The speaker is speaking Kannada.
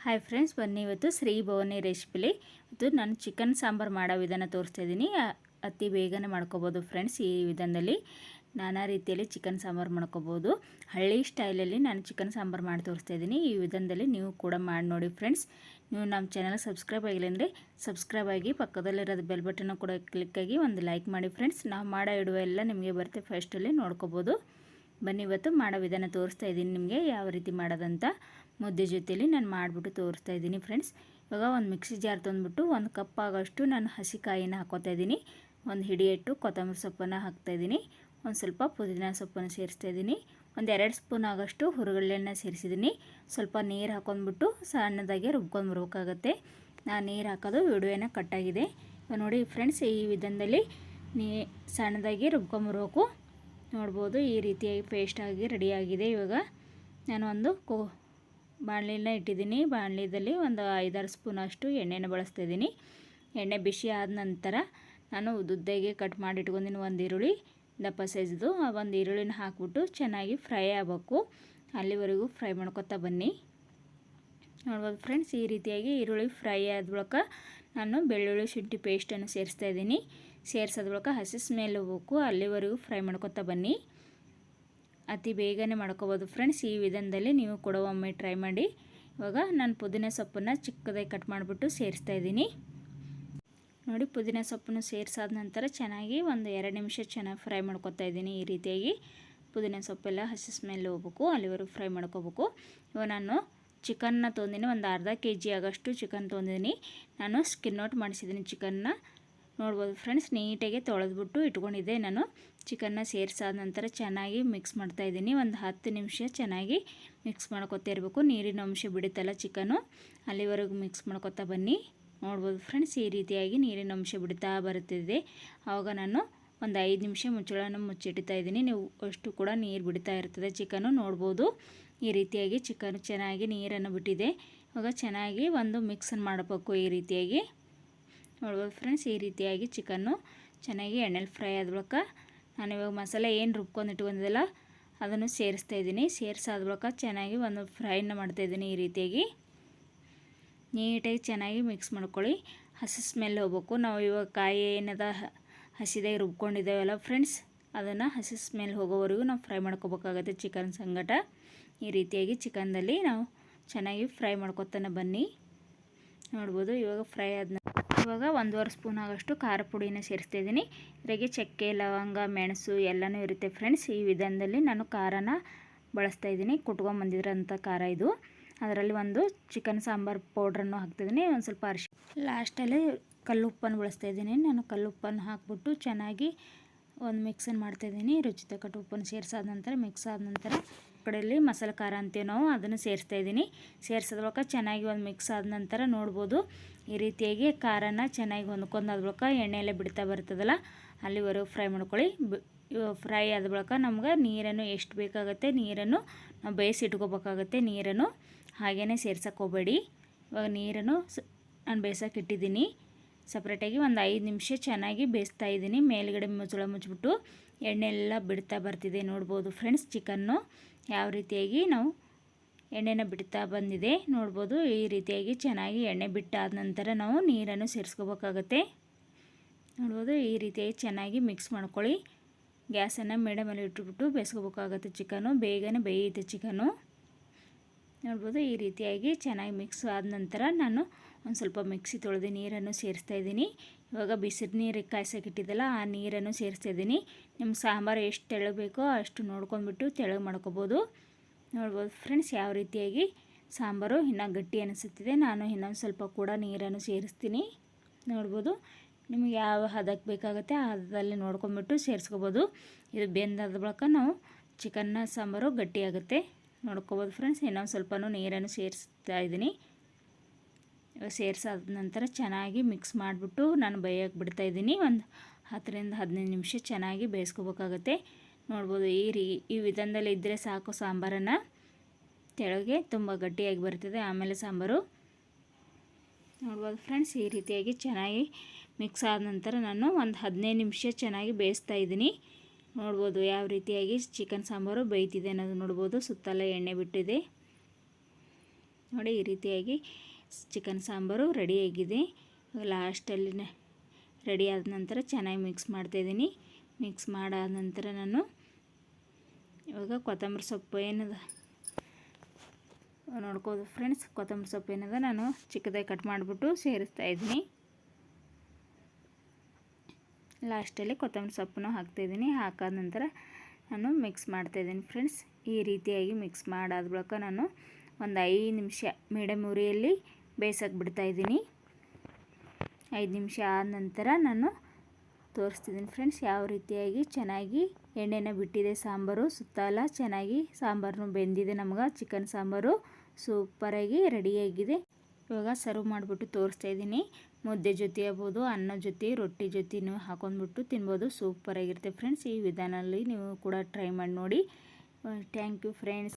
ಹಾಯ್ ಫ್ರೆಂಡ್ಸ್, ಬನ್ನಿ ಇವತ್ತು ಶ್ರೀ ಭವಾನಿ ರೆಸಿಪಿಲಿ ಇವತ್ತು ನಾನು ಚಿಕನ್ ಸಾಂಬಾರು ಮಾಡೋ ವಿಧಾನ ತೋರಿಸ್ತಾ ಇದ್ದೀನಿ. ಅತಿ ಬೇಗನೆ ಮಾಡ್ಕೋಬೋದು ಫ್ರೆಂಡ್ಸ್. ಈ ವಿಧಾನದಲ್ಲಿ ನಾನಾ ರೀತಿಯಲ್ಲಿ ಚಿಕನ್ ಸಾಂಬಾರು ಮಾಡ್ಕೋಬೋದು. ಹಳ್ಳಿ ಸ್ಟೈಲಲ್ಲಿ ನಾನು ಚಿಕನ್ ಸಾಂಬಾರು ಮಾಡಿ ತೋರಿಸ್ತಾ ಇದ್ದೀನಿ. ಈ ವಿಧಾನದಲ್ಲಿ ನೀವು ಕೂಡ ಮಾಡಿ ನೋಡಿ ಫ್ರೆಂಡ್ಸ್. ನೀವು ನಮ್ಮ ಚಾನಲ್ ಸಬ್ಸ್ಕ್ರೈಬ್ ಆಗಿಲ್ಲ ಅಂದರೆ ಸಬ್ಸ್ಕ್ರೈಬ್ ಆಗಿ, ಪಕ್ಕದಲ್ಲಿರೋದು ಬೆಲ್ ಬಟನ್ ಕೂಡ ಕ್ಲಿಕ್ ಆಗಿ ಒಂದು ಲೈಕ್ ಮಾಡಿ ಫ್ರೆಂಡ್ಸ್. ನಾವು ಮಾಡೋ ವಿಡಿಯೋ ಎಲ್ಲ ನಿಮಗೆ ಬರುತ್ತೆ, ಫಸ್ಟಲ್ಲಿ ನೋಡ್ಕೋಬೋದು. ಬನ್ನಿ ಇವತ್ತು ಮಾಡೋ ವಿಧಾನ ತೋರಿಸ್ತಾ ಇದ್ದೀನಿ ನಿಮಗೆ ಯಾವ ರೀತಿ ಮಾಡೋದಂತ. ಮುದ್ದೆ ಜೊತೆಯಲ್ಲಿ ನಾನು ಮಾಡಿಬಿಟ್ಟು ತೋರಿಸ್ತಾ ಇದ್ದೀನಿ ಫ್ರೆಂಡ್ಸ್. ಇವಾಗ ಒಂದು ಮಿಕ್ಸಿ ಜಾರ್ ತಂದುಬಿಟ್ಟು 1 ಕಪ್ ಆಗೋಷ್ಟು ನಾನು ಹಸಿ ಕಾಯಿನ ಹಾಕೋತಾ ಇದ್ದೀನಿ. ಒಂದು ಹಿಡಿಯಟ್ಟು ಕೊತ್ತಂಬರಿ ಸೊಪ್ಪನ್ನು ಹಾಕ್ತಾಯಿದ್ದೀನಿ. ಒಂದು ಸ್ವಲ್ಪ ಪುದೀನ ಸೊಪ್ಪನ್ನು ಸೇರಿಸ್ತಾ ಇದ್ದೀನಿ. ಒಂದು 2 ಸ್ಪೂನ್ ಆಗೋಷ್ಟು ಹುರುಗಡ್ಲೆನ ಸೇರಿಸಿದ್ದೀನಿ. ಸ್ವಲ್ಪ ನೀರು ಹಾಕೊಂಡ್ಬಿಟ್ಟು ಸಣ್ಣದಾಗಿ ರುಬ್ಕೊಂಡ್ಬರ್ಬೇಕಾಗತ್ತೆ. ನಾನು ನೀರು ಹಾಕೋದು ವಿಡಿಯೋನ ಕಟ್ಟಾಗಿದೆ. ನೋಡಿ ಫ್ರೆಂಡ್ಸ್, ಈ ವಿಧಾನದಲ್ಲಿ ಸಣ್ಣದಾಗಿ ರುಬ್ಕೊಂಬರ್ಬೇಕು. ನೋಡ್ಬೋದು ಈ ರೀತಿಯಾಗಿ ಪೇಸ್ಟಾಗಿ ರೆಡಿಯಾಗಿದೆ. ಇವಾಗ ನಾನು ಒಂದು ಬಾಣಲಿನ ಇಟ್ಟಿದ್ದೀನಿ. ಬಾಣಲಿದಲ್ಲಿ ಒಂದು 5-6 ಸ್ಪೂನ್ ಅಷ್ಟು ಎಣ್ಣೆನ ಬಳಸ್ತಾಯಿದ್ದೀನಿ. ಎಣ್ಣೆ ಬಿಸಿ ಆದ ನಂತರ ನಾನು ಉದ್ದುದ್ದಾಗೆ ಕಟ್ ಮಾಡಿ ಇಟ್ಕೊಂಡಿದ್ದೀನಿ ಒಂದು ಈರುಳ್ಳಿ, ದಪ್ಪ ಸೈಜ್ದು. ಒಂದು ಈರುಳ್ಳಿನ ಹಾಕ್ಬಿಟ್ಟು ಚೆನ್ನಾಗಿ ಫ್ರೈ ಆಗಬೇಕು. ಅಲ್ಲಿವರೆಗೂ ಫ್ರೈ ಮಾಡ್ಕೊತಾ ಬನ್ನಿ. ನೋಡ್ಬೋದು ಫ್ರೆಂಡ್ಸ್, ಈ ರೀತಿಯಾಗಿ ಈರುಳ್ಳಿ ಫ್ರೈ ಆದ ಬಳಿಕ ನಾನು ಬೆಳ್ಳುಳ್ಳಿ ಶುಂಠಿ ಪೇಸ್ಟನ್ನು ಸೇರಿಸ್ತಾ ಇದ್ದೀನಿ. ಸೇರಿಸೋದ ಬಳಿಕ ಹಸಿ ಸ್ಮೆಲ್ ಹೋಗಬೇಕು, ಅಲ್ಲಿವರೆಗೂ ಫ್ರೈ ಮಾಡ್ಕೊತಾ ಬನ್ನಿ. ಅತಿ ಬೇಗನೆ ಮಾಡ್ಕೋಬೋದು ಫ್ರೆಂಡ್ಸ್. ಈ ವಿಧಾನದಲ್ಲಿ ನೀವು ಕೂಡ ಒಮ್ಮೆ ಟ್ರೈ ಮಾಡಿ. ಇವಾಗ ನಾನು ಪುದೀನ ಸೊಪ್ಪನ್ನು ಚಿಕ್ಕದಾಗಿ ಕಟ್ ಮಾಡಿಬಿಟ್ಟು ಸೇರಿಸ್ತಾ ಇದ್ದೀನಿ. ನೋಡಿ, ಪುದೀನ ಸೊಪ್ಪನ್ನು ಸೇರಿಸಾದ ನಂತರ ಚೆನ್ನಾಗಿ ಒಂದು 2 ನಿಮಿಷ ಚೆನ್ನಾಗಿ ಫ್ರೈ ಮಾಡ್ಕೊತಾ ಇದ್ದೀನಿ. ಈ ರೀತಿಯಾಗಿ ಪುದೀನ ಸೊಪ್ಪೆಲ್ಲ ಹಸಿ ಸ್ಮೆಲ್ ಹೋಗ್ಬೇಕು, ಅಲ್ಲಿವರೆಗೂ ಫ್ರೈ ಮಾಡ್ಕೋಬೇಕು. ಇವಾಗ ನಾನು ಚಿಕನ್ನ ತೊಗೊಂಡಿನಿ. ಒಂದು ಅರ್ಧ kg ಆಗೋಷ್ಟು ಚಿಕನ್ ತೊಗೊಂಡಿದ್ದೀನಿ. ನಾನು ಸ್ಕಿನ್ ಔಟ್ ಮಾಡಿಸಿದ್ದೀನಿ ಚಿಕನ್ನ. ನೋಡ್ಬೋದು ಫ್ರೆಂಡ್ಸ್, ನೀಟಾಗಿ ತೊಳೆದ್ಬಿಟ್ಟು ಇಟ್ಕೊಂಡಿದ್ದೆ. ನಾನು ಚಿಕನ್ನ ಸೇರಿಸಾದ ನಂತರ ಚೆನ್ನಾಗಿ ಮಿಕ್ಸ್ ಮಾಡ್ತಾಯಿದ್ದೀನಿ. ಒಂದು 10 ನಿಮಿಷ ಚೆನ್ನಾಗಿ ಮಿಕ್ಸ್ ಮಾಡ್ಕೊತಾ ಇರಬೇಕು. ನೀರಿನ ಅಂಶ ಬಿಡುತ್ತಲ್ಲ ಚಿಕನ್ನು, ಅಲ್ಲಿವರೆಗೂ ಮಿಕ್ಸ್ ಮಾಡ್ಕೊತಾ ಬನ್ನಿ. ನೋಡ್ಬೋದು ಫ್ರೆಂಡ್ಸ್, ಈ ರೀತಿಯಾಗಿ ನೀರಿನ ಅಂಶ ಬಿಡ್ತಾ ಬರುತ್ತಿದೆ. ಆವಾಗ ನಾನು ಒಂದು 5 ನಿಮಿಷ ಮುಚ್ಚಳನ ಮುಚ್ಚಿಡ್ತಾ ಇದ್ದೀನಿ. ನೀವು ಅಷ್ಟು ಕೂಡ ನೀರು ಬಿಡ್ತಾ ಇರ್ತದೆ ಚಿಕನ್ನು. ನೋಡ್ಬೋದು ಈ ರೀತಿಯಾಗಿ ಚಿಕನ್ ಚೆನ್ನಾಗಿ ನೀರನ್ನು ಬಿಟ್ಟಿದೆ. ಇವಾಗ ಚೆನ್ನಾಗಿ ಒಂದು ಮಿಕ್ಸನ್ನು ಮಾಡಬೇಕು. ಈ ರೀತಿಯಾಗಿ ನೋಡ್ಬೋದು ಫ್ರೆಂಡ್ಸ್, ಈ ರೀತಿಯಾಗಿ ಚಿಕನ್ನು ಚೆನ್ನಾಗಿ ಎಣ್ಣೆಲಿ ಫ್ರೈ ಆದ ಬಳಿಕ ನಾನು ಇವಾಗ ಮಸಾಲೆ ಏನು ರುಬ್ಕೊಂಡು ಇಟ್ಕೊಂಡಿದ್ದೆಲ್ಲ ಅದನ್ನು ಸೇರಿಸ್ತಾ ಇದ್ದೀನಿ. ಸೇರಿಸಾದ ಬಳಿಕ ಚೆನ್ನಾಗಿ ಒಂದು ಫ್ರೈನ ಮಾಡ್ತಾಯಿದ್ದೀನಿ. ಈ ರೀತಿಯಾಗಿ ನೀಟಾಗಿ ಚೆನ್ನಾಗಿ ಮಿಕ್ಸ್ ಮಾಡ್ಕೊಳ್ಳಿ. ಹಸಿ ಸ್ಮೆಲ್ ಹೋಗ್ಬೇಕು. ನಾವು ಇವಾಗ ಕಾಯಿ ಏನದ ಹಸಿದಾಗಿ ರುಬ್ಕೊಂಡಿದ್ದೇವಲ್ಲ ಫ್ರೆಂಡ್ಸ್, ಅದನ್ನು ಹಸಿ ಸ್ಮೆಲ್ ಹೋಗೋವರೆಗೂ ನಾವು ಫ್ರೈ ಮಾಡ್ಕೋಬೇಕಾಗತ್ತೆ ಚಿಕನ್ ಸಂಗಟ. ಈ ರೀತಿಯಾಗಿ ಚಿಕನ್ದಲ್ಲಿ ನಾವು ಚೆನ್ನಾಗಿ ಫ್ರೈ ಮಾಡ್ಕೊತಾನೆ ಬನ್ನಿ. ನೋಡ್ಬೋದು ಇವಾಗ ಫ್ರೈ ಆದ ಇವಾಗ 1.5 ಸ್ಪೂನ್ ಆಗೋಷ್ಟು ಖಾರ ಪುಡಿನ ಸೇರಿಸ್ತಾ ಇದ್ದೀನಿ. ಇದರಾಗೆ ಚಕ್ಕೆ, ಲವಂಗ, ಮೆಣಸು ಎಲ್ಲನೂ ಇರುತ್ತೆ ಫ್ರೆಂಡ್ಸ್. ಈ ವಿಧಾನದಲ್ಲಿ ನಾನು ಖಾರನ ಬಳಸ್ತಾ ಇದ್ದೀನಿ. ಕುಟ್ಕೊಂಬಂದಿದ್ರಂಥ ಖಾರ ಇದು. ಅದರಲ್ಲಿ ಒಂದು ಚಿಕನ್ ಸಾಂಬಾರು ಪೌಡ್ರನ್ನು ಹಾಕ್ತಿದ್ದೀನಿ. ಒಂದು ಸ್ವಲ್ಪ ಲಾಸ್ಟಲ್ಲಿ ಕಲ್ಲುಪ್ಪನ್ನು ಬಳಸ್ತಾ ಇದ್ದೀನಿ. ನಾನು ಕಲ್ಲುಪ್ಪನ್ನು ಹಾಕ್ಬಿಟ್ಟು ಚೆನ್ನಾಗಿ ಒಂದು ಮಿಕ್ಸನ್ನು ಮಾಡ್ತಾಯಿದ್ದೀನಿ. ರುಚಿ ತಕ್ಕಟ್ಟು ಉಪ್ಪನ್ನು ಸೇರಿಸಾದ ನಂತರ ಮಿಕ್ಸ್ ಆದ ನಂತರ ಕಡೆಯಲ್ಲಿ ಮಸಾಲೆ ಖಾರ ಅಂತೀವಿ ನಾವು, ಅದನ್ನು ಸೇರಿಸ್ತಾ ಇದ್ದೀನಿ. ಸೇರಿಸಿದ ಬಳಿಕ ಚೆನ್ನಾಗಿ ಒಂದು ಮಿಕ್ಸ್ ಆದ ನಂತರ ನೋಡ್ಬೋದು ಈ ರೀತಿಯಾಗಿ ಖಾರನ ಚೆನ್ನಾಗಿ ಹೊಂದ್ಕೊಂಡಾದ ಬಳಿಕ ಎಣ್ಣೆಯೆಲ್ಲ ಬಿಡ್ತಾ ಬರ್ತದಲ್ಲ, ಅಲ್ಲಿವರೆಗೂ ಫ್ರೈ ಮಾಡ್ಕೊಳ್ಳಿ. ಫ್ರೈ ಆದ ಬಳಿಕ ನಮ್ಗೆ ನೀರನ್ನು ಎಷ್ಟು ಬೇಕಾಗುತ್ತೆ ನೀರನ್ನು ನಾವು ಬೇಯಿಸಿಟ್ಕೋಬೇಕಾಗತ್ತೆ. ನೀರನ್ನು ಹಾಗೇ ಸೇರ್ಸಕ್ಕೆ ಹೋಗಬೇಡಿ. ಇವಾಗ ನೀರನ್ನು ನಾನು ಬೇಯಿಸೋಕೆ ಇಟ್ಟಿದ್ದೀನಿ ಸಪ್ರೇಟಾಗಿ. ಒಂದು 5 ನಿಮಿಷ ಚೆನ್ನಾಗಿ ಬೇಯಿಸ್ತಾ ಇದ್ದೀನಿ. ಮೇಲ್ಗಡೆ ಮುಚ್ಚಳ ಮುಚ್ಚಿಬಿಟ್ಟು ಎಣ್ಣೆ ಎಲ್ಲ ಬಿಡ್ತಾ ಬರ್ತಿದೆ. ನೋಡ್ಬೋದು ಫ್ರೆಂಡ್ಸ್, ಚಿಕನ್ನು ಯಾವ ರೀತಿಯಾಗಿ ನಾವು ಎಣ್ಣೆನ ಬಿಡ್ತಾ ಬಂದಿದೆ. ನೋಡ್ಬೋದು ಈ ರೀತಿಯಾಗಿ ಚೆನ್ನಾಗಿ ಎಣ್ಣೆ ಬಿಟ್ಟಾದ ನಂತರ ನಾವು ನೀರನ್ನು ಸೇರಿಸ್ಕೋಬೇಕಾಗತ್ತೆ. ನೋಡ್ಬೋದು ಈ ರೀತಿಯಾಗಿ ಚೆನ್ನಾಗಿ ಮಿಕ್ಸ್ ಮಾಡ್ಕೊಳ್ಳಿ. ಗ್ಯಾಸನ್ನು ಮೀಡಿಯಮಲ್ಲಿ ಇಟ್ಬಿಟ್ಟು ಬೇಯಿಸ್ಕೋಬೇಕಾಗತ್ತೆ. ಚಿಕನ್ನು ಬೇಗನೆ ಬೇಯುತ್ತೆ ಚಿಕನ್ನು. ನೋಡ್ಬೋದು ಈ ರೀತಿಯಾಗಿ ಚೆನ್ನಾಗಿ ಮಿಕ್ಸ್ ಆದ ನಂತರ ನಾನು ಒಂದು ಸ್ವಲ್ಪ ಮಿಕ್ಸಿ ತೊಳೆದು ನೀರನ್ನು ಸೇರಿಸ್ತಾ ಇದ್ದೀನಿ. ಇವಾಗ ಬಿಸಿದ ನೀರಿಗೆ ಕಾಯ್ಸೋಕೆ ಇಟ್ಟಿದ್ದಲ್ಲ, ಆ ನೀರನ್ನು ಸೇರಿಸ್ತಾ ಇದ್ದೀನಿ. ನಿಮ್ಮ ಸಾಂಬಾರು ಎಷ್ಟು ತೆಳ್ಳಗೆ ಬೇಕೋ ಅಷ್ಟು ನೋಡ್ಕೊಂಡ್ಬಿಟ್ಟು ತೆಳ್ಳಗೆ ಮಾಡ್ಕೋಬೋದು. ನೋಡ್ಬೋದು ಫ್ರೆಂಡ್ಸ್, ಯಾವ ರೀತಿಯಾಗಿ ಸಾಂಬಾರು ಇನ್ನೂ ಗಟ್ಟಿ ಅನಿಸುತ್ತಿದೆ. ನಾನು ಇನ್ನೊಂದು ಸ್ವಲ್ಪ ಕೂಡ ನೀರನ್ನು ಸೇರಿಸ್ತೀನಿ. ನೋಡ್ಬೋದು ನಿಮಗೆ ಯಾವ ಹದಕ್ಕೆ ಬೇಕಾಗುತ್ತೆ ಆ ಹದದಲ್ಲಿ ನೋಡ್ಕೊಂಡ್ಬಿಟ್ಟು ಸೇರಿಸ್ಕೋಬೋದು. ಇದು ಬೆಂದಾದ ಬಳಿಕ ನಾವು ಚಿಕನ್ನ ಸಾಂಬಾರು ಗಟ್ಟಿಯಾಗುತ್ತೆ. ನೋಡ್ಕೋಬೋದು ಫ್ರೆಂಡ್ಸ್. ಇನ್ನೊಂದು ಸ್ವಲ್ಪ ನೀರನ್ನು ಸೇರಿಸ್ತಾ ಇದ್ದೀನಿ. ಸೇರಿಸಾದ ನಂತರ ಚೆನ್ನಾಗಿ ಮಿಕ್ಸ್ ಮಾಡಿಬಿಟ್ಟು ನಾನು ಬೇಯಕ್ಕೆ ಬಿಡ್ತಾಯಿದ್ದೀನಿ. ಒಂದು 10-15 ನಿಮಿಷ ಚೆನ್ನಾಗಿ ಬೇಯಿಸ್ಕೋಬೇಕಾಗತ್ತೆ. ನೋಡ್ಬೋದು ಈ ವಿಧಾನದಲ್ಲಿ ಇದ್ದರೆ ಸಾಕು. ಸಾಂಬಾರನ್ನು ತೆಳಗೆ ತುಂಬ ಗಟ್ಟಿಯಾಗಿ ಬರ್ತದೆ ಆಮೇಲೆ ಸಾಂಬಾರು. ನೋಡ್ಬೋದು ಫ್ರೆಂಡ್ಸ್, ಈ ರೀತಿಯಾಗಿ ಚೆನ್ನಾಗಿ ಮಿಕ್ಸ್ ಆದ ನಂತರ ನಾನು ಒಂದು 15 ನಿಮಿಷ ಚೆನ್ನಾಗಿ ಬೇಯಿಸ್ತಾ ಇದ್ದೀನಿ. ನೋಡ್ಬೋದು ಯಾವ ರೀತಿಯಾಗಿ ಚಿಕನ್ ಸಾಂಬಾರು ಬೇಯ್ತಿದೆ ಅನ್ನೋದು ನೋಡ್ಬೋದು. ಸುತ್ತಲೇ ಎಣ್ಣೆ ಬಿಟ್ಟಿದೆ. ನೋಡಿ ಈ ರೀತಿಯಾಗಿ ಚಿಕನ್ ಸಾಂಬಾರು ರೆಡಿಯಾಗಿದೆ. ಲಾಸ್ಟಲ್ಲಿ ರೆಡಿ ಆದ ನಂತರ ಚೆನ್ನಾಗಿ ಮಿಕ್ಸ್ ಮಾಡ್ತಾಯಿದ್ದೀನಿ. ಮಿಕ್ಸ್ ಮಾಡಾದ ನಂತರ ನಾನು ಇವಾಗ ಕೊತ್ತಂಬರಿ ಸೊಪ್ಪು ಏನದ ನೋಡ್ಕೋದು ಫ್ರೆಂಡ್ಸ್, ಕೊತ್ತಂಬರಿ ಸೊಪ್ಪು ಏನದ ನಾನು ಚಿಕ್ಕದಾಗಿ ಕಟ್ ಮಾಡಿಬಿಟ್ಟು ಸೇರಿಸ್ತಾ ಇದ್ದೀನಿ. ಲಾಸ್ಟಲ್ಲಿ ಕೊತ್ತಂಬರಿ ಸೊಪ್ಪನ್ನು ಹಾಕ್ತಾಯಿದ್ದೀನಿ. ಹಾಕಾದ ನಂತರ ನಾನು ಮಿಕ್ಸ್ ಮಾಡ್ತಾಯಿದ್ದೀನಿ ಫ್ರೆಂಡ್ಸ್. ಈ ರೀತಿಯಾಗಿ ಮಿಕ್ಸ್ ಮಾಡಾದ ಬಳಿಕ ನಾನು ಒಂದು 5 ನಿಮಿಷ ಮೀಡಿಯಮ್ ಉರಿಯಲ್ಲಿ ಬೇಯಿಸೋಕೆ ಬಿಡ್ತಾಯಿದ್ದೀನಿ. 5 ನಿಮಿಷ ಆದ ನಂತರ ನಾನು ತೋರಿಸ್ತಿದ್ದೀನಿ ಫ್ರೆಂಡ್ಸ್ ಯಾವ ರೀತಿಯಾಗಿ ಚೆನ್ನಾಗಿ ಎಣ್ಣೆನ ಬಿಟ್ಟಿದೆ ಸಾಂಬಾರು. ಸುತ್ತಲ ಚೆನ್ನಾಗಿ ಸಾಂಬಾರು ಬೆಂದಿದೆ. ನಮ್ಗೆ ಚಿಕನ್ ಸಾಂಬಾರು ಸೂಪರಾಗಿ ರೆಡಿಯಾಗಿದೆ. ಇವಾಗ ಸರ್ವ್ ಮಾಡಿಬಿಟ್ಟು ತೋರಿಸ್ತಾ ಇದ್ದೀನಿ. ಮುದ್ದೆ ಜೊತೆ ಆಗ್ಬೋದು, ಅನ್ನ ಜೊತೆ, ರೊಟ್ಟಿ ಜೊತೆನೂ ಹಾಕೊಂಡ್ಬಿಟ್ಟು ತಿನ್ಬೋದು. ಸೂಪರಾಗಿರುತ್ತೆ ಫ್ರೆಂಡ್ಸ್. ಈ ವಿಧಾನದಲ್ಲಿ ನೀವು ಕೂಡ ಟ್ರೈ ಮಾಡಿ ನೋಡಿ. Thank you friends.